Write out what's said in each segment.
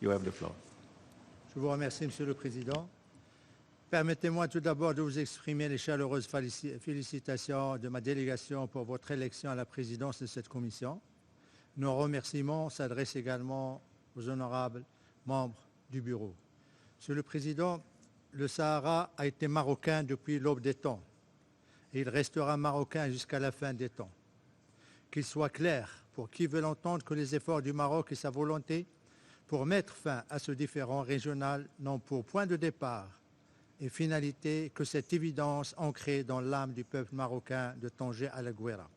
You have the floor. Je vous remercie, Monsieur le Président. Permettez-moi tout d'abord de vous exprimer les chaleureuses félicitations de ma délégation pour votre élection à la présidence de cette commission. Nos remerciements s'adressent également aux honorables membres du Bureau. Monsieur le Président, le Sahara a été marocain depuis l'aube des temps et il restera marocain jusqu'à la fin des temps. Qu'il soit clair pour qui veut l'entendre que les efforts du Maroc et sa volonté pour mettre fin à ce différend régional n'ont pour point de départ et finalité que cette évidence ancrée dans l'âme du peuple marocain de Tanger à la Guéra.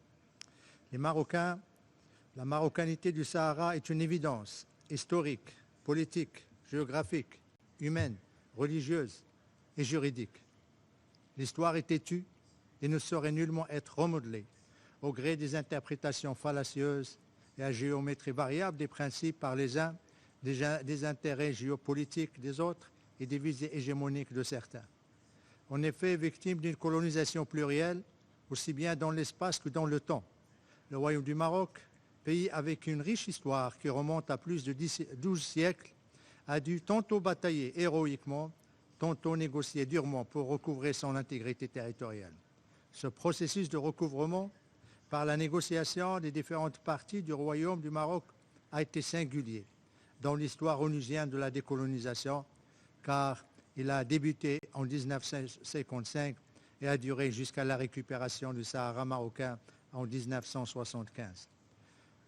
Les Marocains, la marocanité du Sahara est une évidence historique, politique, géographique, humaine, religieuse et juridique. L'histoire est têtue et ne saurait nullement être remodelée au gré des interprétations fallacieuses et à géométrie variable des principes par les uns, des intérêts géopolitiques des autres et des visées hégémoniques de certains. En effet, victime d'une colonisation plurielle, aussi bien dans l'espace que dans le temps, le Royaume du Maroc, pays avec une riche histoire qui remonte à plus de 12 siècles, a dû tantôt batailler héroïquement, tantôt négocier durement pour recouvrer son intégrité territoriale. Ce processus de recouvrement, par la négociation des différentes parties du Royaume du Maroc, a été singulier dans l'histoire onusienne de la décolonisation, car il a débuté en 1955 et a duré jusqu'à la récupération du Sahara marocain en 1975.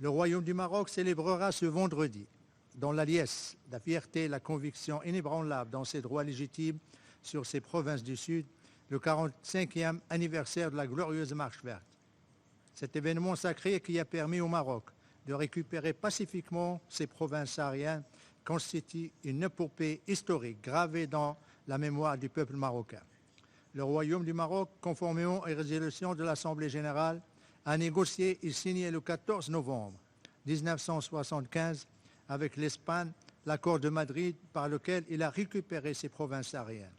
Le Royaume du Maroc célébrera ce vendredi, dans la liesse, la fierté et la conviction inébranlable dans ses droits légitimes sur ses provinces du Sud, le 45e anniversaire de la glorieuse Marche verte. Cet événement sacré qui a permis au Maroc de récupérer pacifiquement ses provinces sahariennes constitue une épopée historique gravée dans la mémoire du peuple marocain. Le Royaume du Maroc, conformément aux résolutions de l'Assemblée générale, a négocié et signé le 14 novembre 1975 avec l'Espagne l'accord de Madrid par lequel il a récupéré ses provinces sahariennes.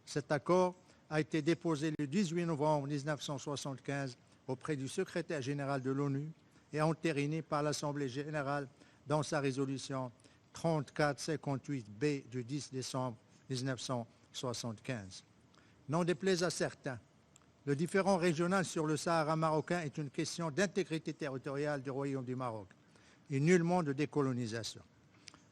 Cet accord a été déposé le 18 novembre 1975 auprès du secrétaire général de l'ONU et entériné par l'Assemblée générale dans sa résolution 3458-B du 10 décembre 1975. N'en déplaise à certains, le différend régional sur le Sahara marocain est une question d'intégrité territoriale du Royaume du Maroc et nullement de décolonisation.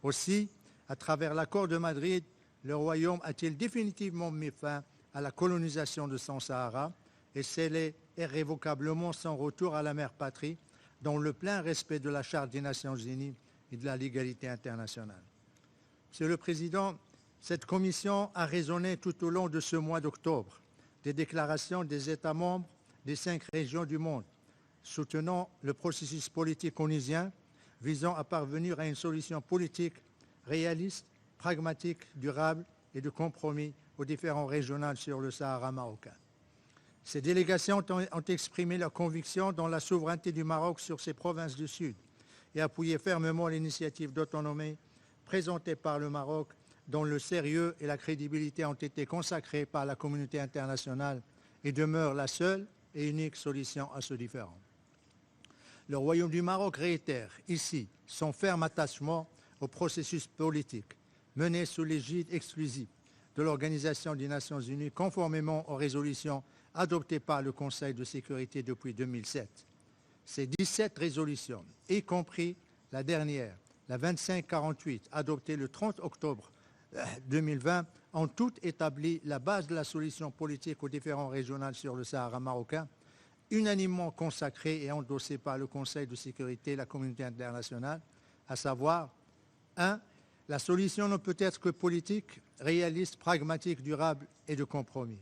Aussi, à travers l'accord de Madrid, le Royaume a-t-il définitivement mis fin à la colonisation de son Sahara et scellé irrévocablement son retour à la mère patrie dans le plein respect de la Charte des Nations Unies et de la légalité internationale. Monsieur le Président, cette commission a raisonné tout au long de ce mois d'octobre des déclarations des États membres des 5 régions du monde soutenant le processus politique onusien visant à parvenir à une solution politique réaliste, pragmatique, durable et de compromis aux différends régionaux sur le Sahara marocain. Ces délégations ont exprimé leur conviction dans la souveraineté du Maroc sur ses provinces du Sud et appuyé fermement l'initiative d'autonomie présentée par le Maroc, dont le sérieux et la crédibilité ont été consacrés par la communauté internationale et demeurent la seule et unique solution à ce différend. Le Royaume du Maroc réitère ici son ferme attachement au processus politique mené sous l'égide exclusive de l'Organisation des Nations Unies conformément aux résolutions adoptées par le Conseil de sécurité depuis 2007. Ces 17 résolutions, y compris la dernière, la 2548, adoptée le 30 octobre 2020, ont toutes établi la base de la solution politique aux différends régionaux sur le Sahara marocain, unanimement consacrée et endossée par le Conseil de sécurité et la communauté internationale, à savoir 1. La solution ne peut être que politique, réaliste, pragmatique, durable et de compromis.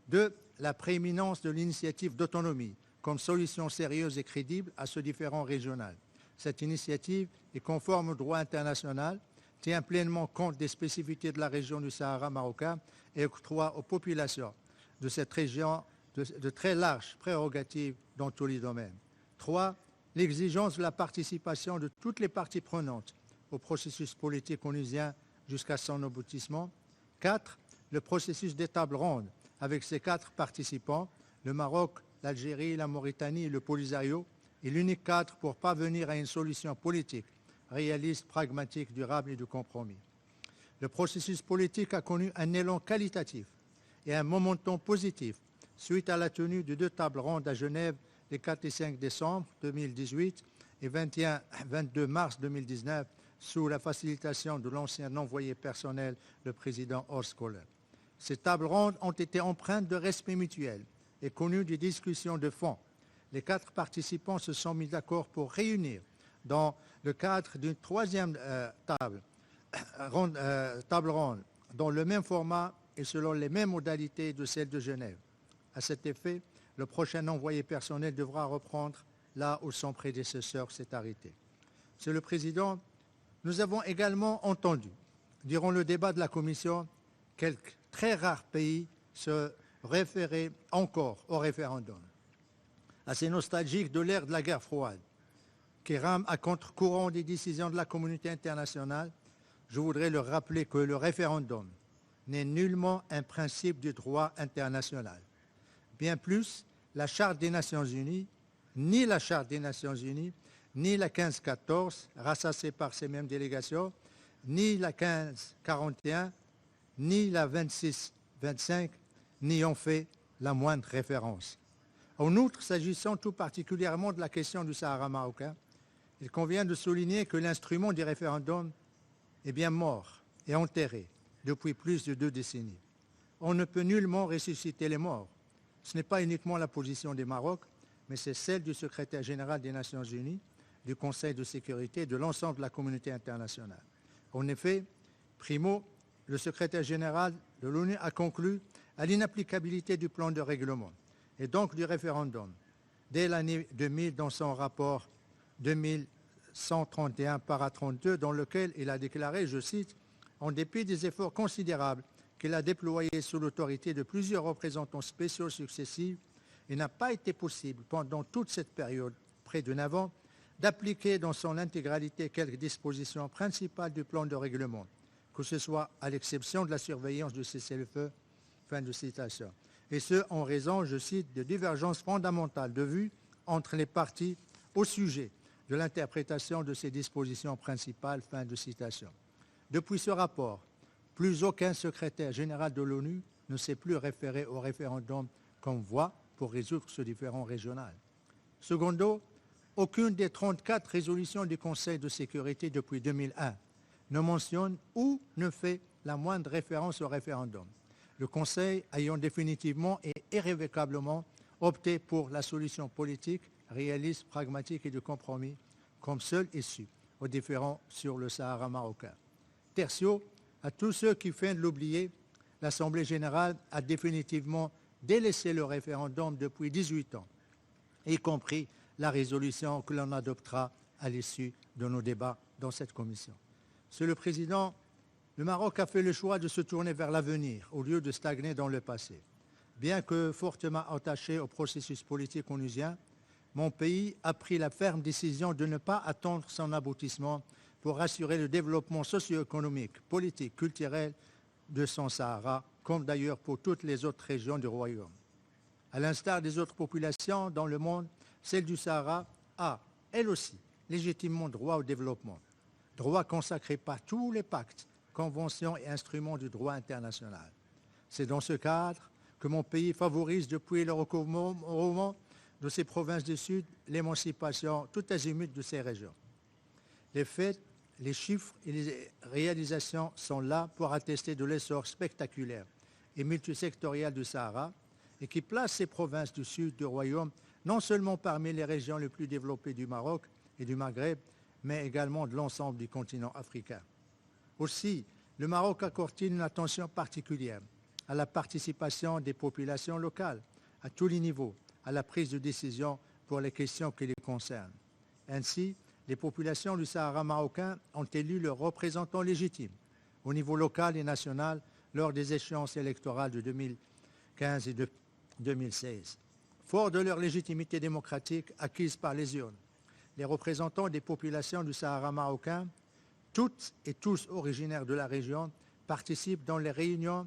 2. La prééminence de l'initiative d'autonomie comme solution sérieuse et crédible à ce différend régional. Cette initiative est conforme au droit international, tient pleinement compte des spécificités de la région du Sahara marocain et octroie aux populations de cette région de très larges prérogatives dans tous les domaines. 3. L'exigence de la participation de toutes les parties prenantes au processus politique onusien jusqu'à son aboutissement. 4. Le processus des tables rondes avec ses 4 participants, le Maroc, l'Algérie, la Mauritanie et le Polisario, est l'unique cadre pour parvenir à une solution politique réaliste, pragmatique, durable et de compromis. Le processus politique a connu un élan qualitatif et un momentum positif suite à la tenue de 2 tables rondes à Genève les 4 et 5 décembre 2018 et 21-22 mars 2019 sous la facilitation de l'ancien envoyé personnel, le président Horst Köhler. Ces tables rondes ont été empreintes de respect mutuel et connues des discussions de fond. Les 4 participants se sont mis d'accord pour réunir dans le cadre d'une 3e table ronde dans le même format et selon les mêmes modalités de celle de Genève. À cet effet, le prochain envoyé personnel devra reprendre là où son prédécesseur s'est arrêté. Monsieur le Président, nous avons également entendu, durant le débat de la Commission, quelques très rares pays se référer encore au référendum. Assez nostalgique de l'ère de la guerre froide, qui rame à contre-courant des décisions de la communauté internationale, je voudrais leur rappeler que le référendum n'est nullement un principe du droit international. Bien plus, la Charte des Nations Unies, ni la Charte des Nations Unies, ni la 1514, rassassée par ces mêmes délégations, ni la 1541, ni la 26-25 n'y ont fait la moindre référence. En outre, s'agissant tout particulièrement de la question du Sahara marocain, il convient de souligner que l'instrument du référendum est bien mort et enterré depuis plus de 2 décennies. On ne peut nullement ressusciter les morts. Ce n'est pas uniquement la position du Maroc, mais c'est celle du secrétaire général des Nations Unies, du Conseil de sécurité et de l'ensemble de la communauté internationale. En effet, primo, le secrétaire général de l'ONU a conclu à l'inapplicabilité du plan de règlement et donc du référendum dès l'année 2000 dans son rapport 2131 para 32 dans lequel il a déclaré, je cite, « En dépit des efforts considérables qu'il a déployés sous l'autorité de plusieurs représentants spéciaux successifs, il n'a pas été possible pendant toute cette période, près de 9 ans, d'appliquer dans son intégralité quelques dispositions principales du plan de règlement, que ce soit à l'exception de la surveillance du cessez-le-feu. » Fin de citation. Et ce, en raison, je cite, de divergences fondamentales de vues entre les parties au sujet de l'interprétation de ces dispositions principales. Fin de citation. Depuis ce rapport, plus aucun secrétaire général de l'ONU ne s'est plus référé au référendum comme voie pour résoudre ce différend régional. Secondo, aucune des 34 résolutions du Conseil de sécurité depuis 2001 ne mentionne ou ne fait la moindre référence au référendum. Le Conseil ayant définitivement et irrévocablement opté pour la solution politique, réaliste, pragmatique et de compromis comme seule issue aux différends sur le Sahara marocain. Tertio, à tous ceux qui feignent de l'oublier, l'Assemblée générale a définitivement délaissé le référendum depuis 18 ans, y compris la résolution que l'on adoptera à l'issue de nos débats dans cette commission. Monsieur le Président, le Maroc a fait le choix de se tourner vers l'avenir au lieu de stagner dans le passé. Bien que fortement attaché au processus politique onusien, mon pays a pris la ferme décision de ne pas attendre son aboutissement pour assurer le développement socio-économique, politique, culturel de son Sahara, comme d'ailleurs pour toutes les autres régions du Royaume. À l'instar des autres populations dans le monde, celle du Sahara a, elle aussi, légitimement droit au développement, droit consacré par tous les pactes, conventions et instruments du droit international. C'est dans ce cadre que mon pays favorise depuis le recouvrement de ces provinces du Sud l'émancipation tout azimut de ces régions. Les faits, les chiffres et les réalisations sont là pour attester de l'essor spectaculaire et multisectoriel du Sahara et qui place ces provinces du Sud du Royaume non seulement parmi les régions les plus développées du Maroc et du Maghreb, mais également de l'ensemble du continent africain. Aussi, le Maroc accorde-t-il une attention particulière à la participation des populations locales, à tous les niveaux, à la prise de décision pour les questions qui les concernent. Ainsi, les populations du Sahara marocain ont élu leurs représentants légitimes au niveau local et national lors des échéances électorales de 2015 et de 2016. Forts de leur légitimité démocratique acquise par les urnes, les représentants des populations du Sahara marocain, toutes et tous originaires de la région, participent dans les réunions,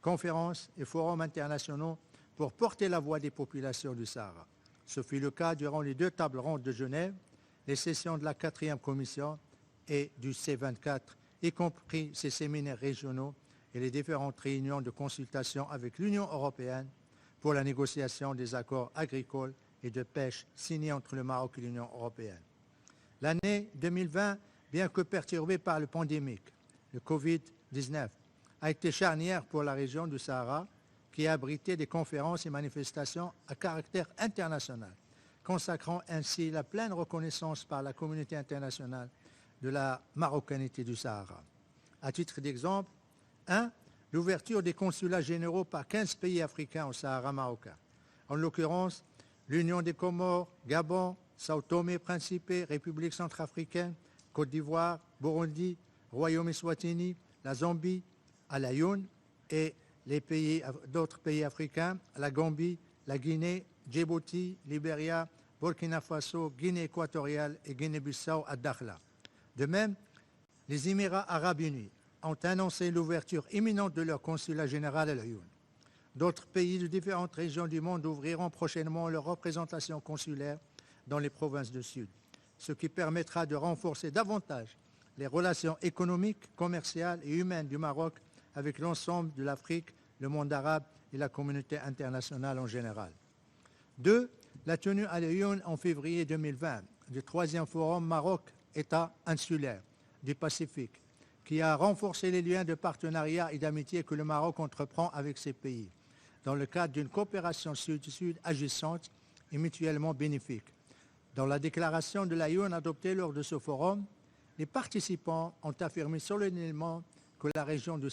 conférences et forums internationaux pour porter la voix des populations du Sahara. Ce fut le cas durant les 2 tables rondes de Genève, les sessions de la 4e commission et du C24, y compris ces séminaires régionaux et les différentes réunions de consultation avec l'Union européenne pour la négociation des accords agricoles et de pêche signés entre le Maroc et l'Union européenne. L'année 2020, bien que perturbée par le pandémique, le Covid-19, a été charnière pour la région du Sahara, qui a abrité des conférences et manifestations à caractère international, consacrant ainsi la pleine reconnaissance par la communauté internationale de la marocanité du Sahara. À titre d'exemple, 1. L'ouverture des consulats généraux par 15 pays africains au Sahara marocain, en l'occurrence l'Union des Comores, Gabon, Sao Tomé et Principe, République centrafricaine, Côte d'Ivoire, Burundi, Royaume Eswatini, la Zambie, à l'Ayoun et d'autres pays africains, la Gambie, la Guinée, Djibouti, Libéria, Burkina Faso, Guinée équatoriale et Guinée-Bissau à Dakhla. De même, les Émirats arabes unis ont annoncé l'ouverture imminente de leur consulat général à l'Ayoun. D'autres pays de différentes régions du monde ouvriront prochainement leur représentation consulaire dans les provinces du Sud, ce qui permettra de renforcer davantage les relations économiques, commerciales et humaines du Maroc avec l'ensemble de l'Afrique, le monde arabe et la communauté internationale en général. 2. La tenue à l'Ayoun en février 2020 du 3e Forum Maroc-État insulaire du Pacifique, qui a renforcé les liens de partenariat et d'amitié que le Maroc entreprend avec ces pays, dans le cadre d'une coopération sud-sud agissante et mutuellement bénéfique. Dans la déclaration de l'Ayoun adoptée lors de ce forum, les participants ont affirmé solennellement que la région du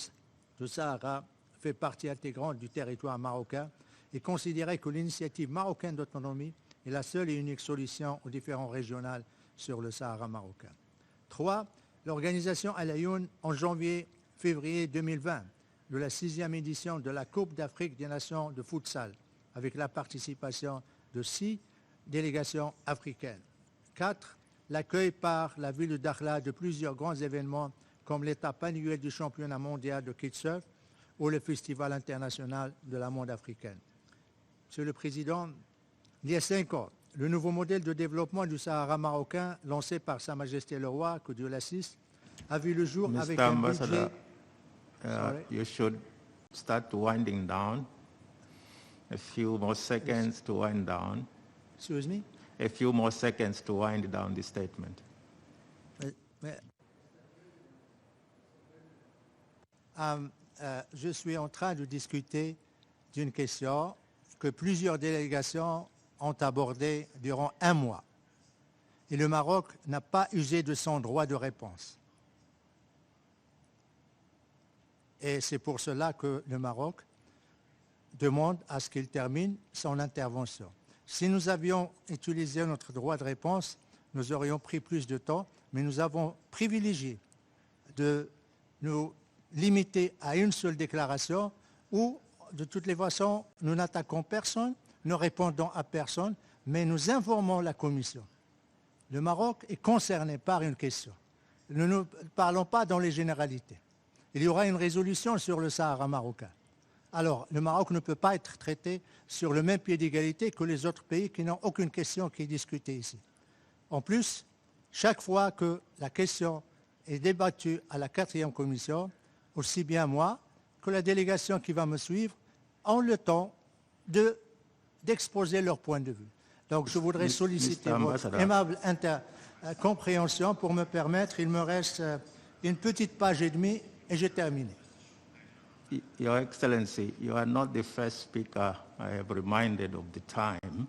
Sahara fait partie intégrante du territoire marocain et considérait que l'initiative marocaine d'autonomie est la seule et unique solution aux différends régionaux sur le Sahara marocain. 3. L'organisation à l'Ayoun en janvier-février 2020 de la 6e édition de la Coupe d'Afrique des Nations de futsal, avec la participation de 6 délégations africaines. 4. L'accueil par la ville de Dakhla de plusieurs grands événements comme l'étape annuelle du championnat mondial de kitesurf ou le Festival international de la monde africaine. Monsieur le Président, il y a 5 ans, le nouveau modèle de développement du Sahara marocain lancé par Sa Majesté le Roi, que Dieu l'assiste, a vu le jour avec un budget... You should start winding down. A few more seconds to wind down. Excuse me? A few more seconds to wind down the statement. Je suis en train de discuter d'une question que plusieurs délégations ont abordée durant 1 mois. Et le Maroc n'a pas usé de son droit de réponse. Et c'est pour cela que le Maroc demande à ce qu'il termine son intervention. Si nous avions utilisé notre droit de réponse, nous aurions pris plus de temps, mais nous avons privilégié de nous limiter à une seule déclaration où, de toutes les façons, nous n'attaquons personne, ne répondons à personne, mais nous informons la Commission. Le Maroc est concerné par une question. Nous ne parlons pas dans les généralités. Il y aura une résolution sur le Sahara marocain. Alors, le Maroc ne peut pas être traité sur le même pied d'égalité que les autres pays qui n'ont aucune question qui est discutée ici. En plus, chaque fois que la question est débattue à la 4e commission, aussi bien moi que la délégation qui va me suivre, ont le temps d'exposer leur point de vue. Donc, je voudrais solliciter votre aimable compréhension pour me permettre, il me reste une petite page et demie et j'ai terminé. Your Excellency, you are not the first speaker I have reminded of the time.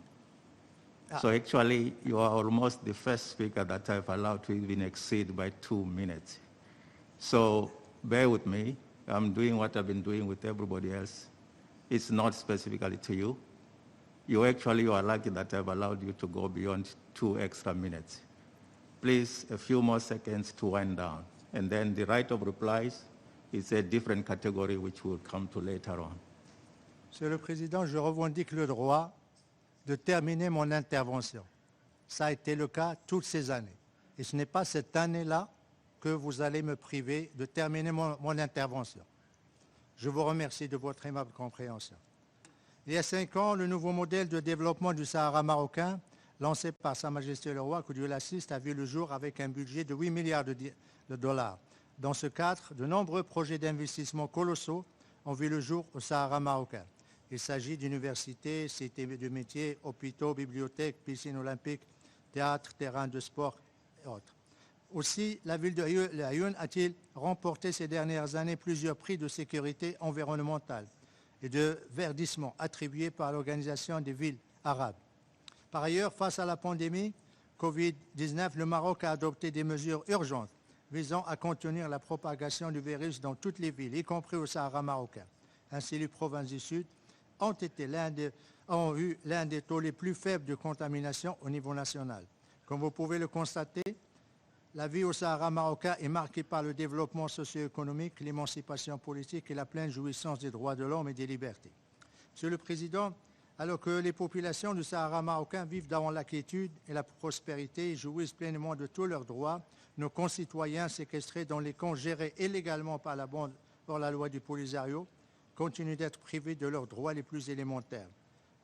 So actually, you are almost the first speaker that I've allowed to even exceed by 2 minutes. So bear with me. I'm doing what I've been doing with everybody else. It's not specifically to you. You are lucky that I've allowed you to go beyond 2 extra minutes. Please, a few more seconds to wind down. And then the right of replies is a different category which we'll come to later on. Monsieur le Président, je revendique le droit de terminer mon intervention. Ça a été le cas toutes ces années. Et ce n'est pas cette année-là que vous allez me priver de terminer mon intervention. Je vous remercie de votre aimable compréhension. Il y a 5 ans, le nouveau modèle de développement du Sahara marocain, lancé par Sa Majesté le Roi, que Dieu l'assiste, a vu le jour avec un budget de 8 milliards de dollars. Dans ce cadre, de nombreux projets d'investissement colossaux ont vu le jour au Sahara marocain. Il s'agit d'universités, cités de métiers, hôpitaux, bibliothèques, piscines olympiques, théâtres, terrains de sport et autres. Aussi, la ville de Aïoun a-t-il remporté ces dernières années plusieurs prix de sécurité environnementale et de verdissement attribués par l'Organisation des villes arabes. Par ailleurs, face à la pandémie Covid-19, le Maroc a adopté des mesures urgentes visant à contenir la propagation du virus dans toutes les villes, y compris au Sahara marocain. Ainsi, les provinces du Sud ont eu l'un des taux les plus faibles de contamination au niveau national. Comme vous pouvez le constater, la vie au Sahara marocain est marquée par le développement socio-économique, l'émancipation politique et la pleine jouissance des droits de l'homme et des libertés. Monsieur le Président, alors que les populations du Sahara marocain vivent dans la quiétude et la prospérité et jouissent pleinement de tous leurs droits, nos concitoyens séquestrés dans les camps gérés illégalement par la bande hors la loi du Polisario continuent d'être privés de leurs droits les plus élémentaires.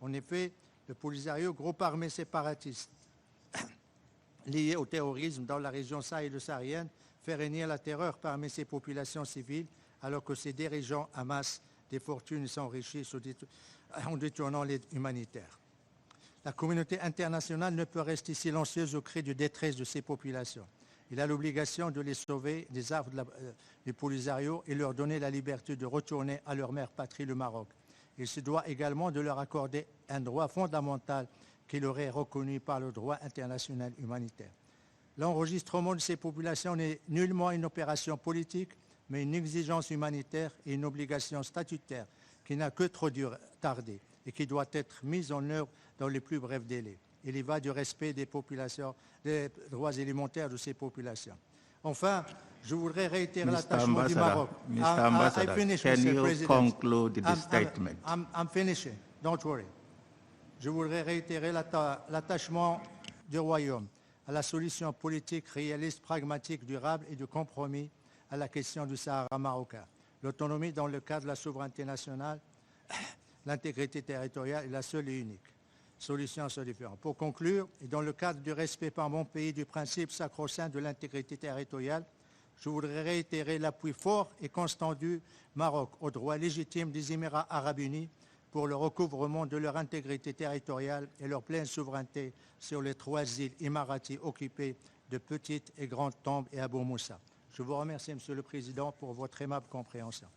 En effet, le Polisario, groupe armé séparatiste lié au terrorisme dans la région sahélo-saharienne, fait régner la terreur parmi ces populations civiles, alors que ses dirigeants amassent des fortunes et s'enrichissent en détournant l'aide humanitaire. La communauté internationale ne peut rester silencieuse au cri de détresse de ces populations. Il a l'obligation de les sauver des affres du Polisario et leur donner la liberté de retourner à leur mère patrie, le Maroc. Il se doit également de leur accorder un droit fondamental qui leur est reconnu par le droit international humanitaire. L'enregistrement de ces populations n'est nullement une opération politique, mais une exigence humanitaire et une obligation statutaire qui n'a que trop tardé et qui doit être mise en œuvre dans les plus brefs délais. Il y va du respect des droits élémentaires de ces populations. Enfin, je voudrais réitérer l'attachement du Maroc. Mr. Ambassador, can you conclude the statement? I'm finishing. Don't worry. Je voudrais réitérer l'attachement du Royaume à la solution politique réaliste, pragmatique, durable et de compromis à la question du Sahara marocain. L'autonomie dans le cadre de la souveraineté nationale, l'intégrité territoriale est la seule et unique solution sur différentes. Pour conclure, et dans le cadre du respect par mon pays du principe sacro-saint de l'intégrité territoriale, je voudrais réitérer l'appui fort et constant du Maroc au droit légitime des Émirats arabes unis pour le recouvrement de leur intégrité territoriale et leur pleine souveraineté sur les 3 îles émiraties occupées de Petite et Grande Tombe et Abou Moussa. Je vous remercie, Monsieur le Président, pour votre aimable compréhension.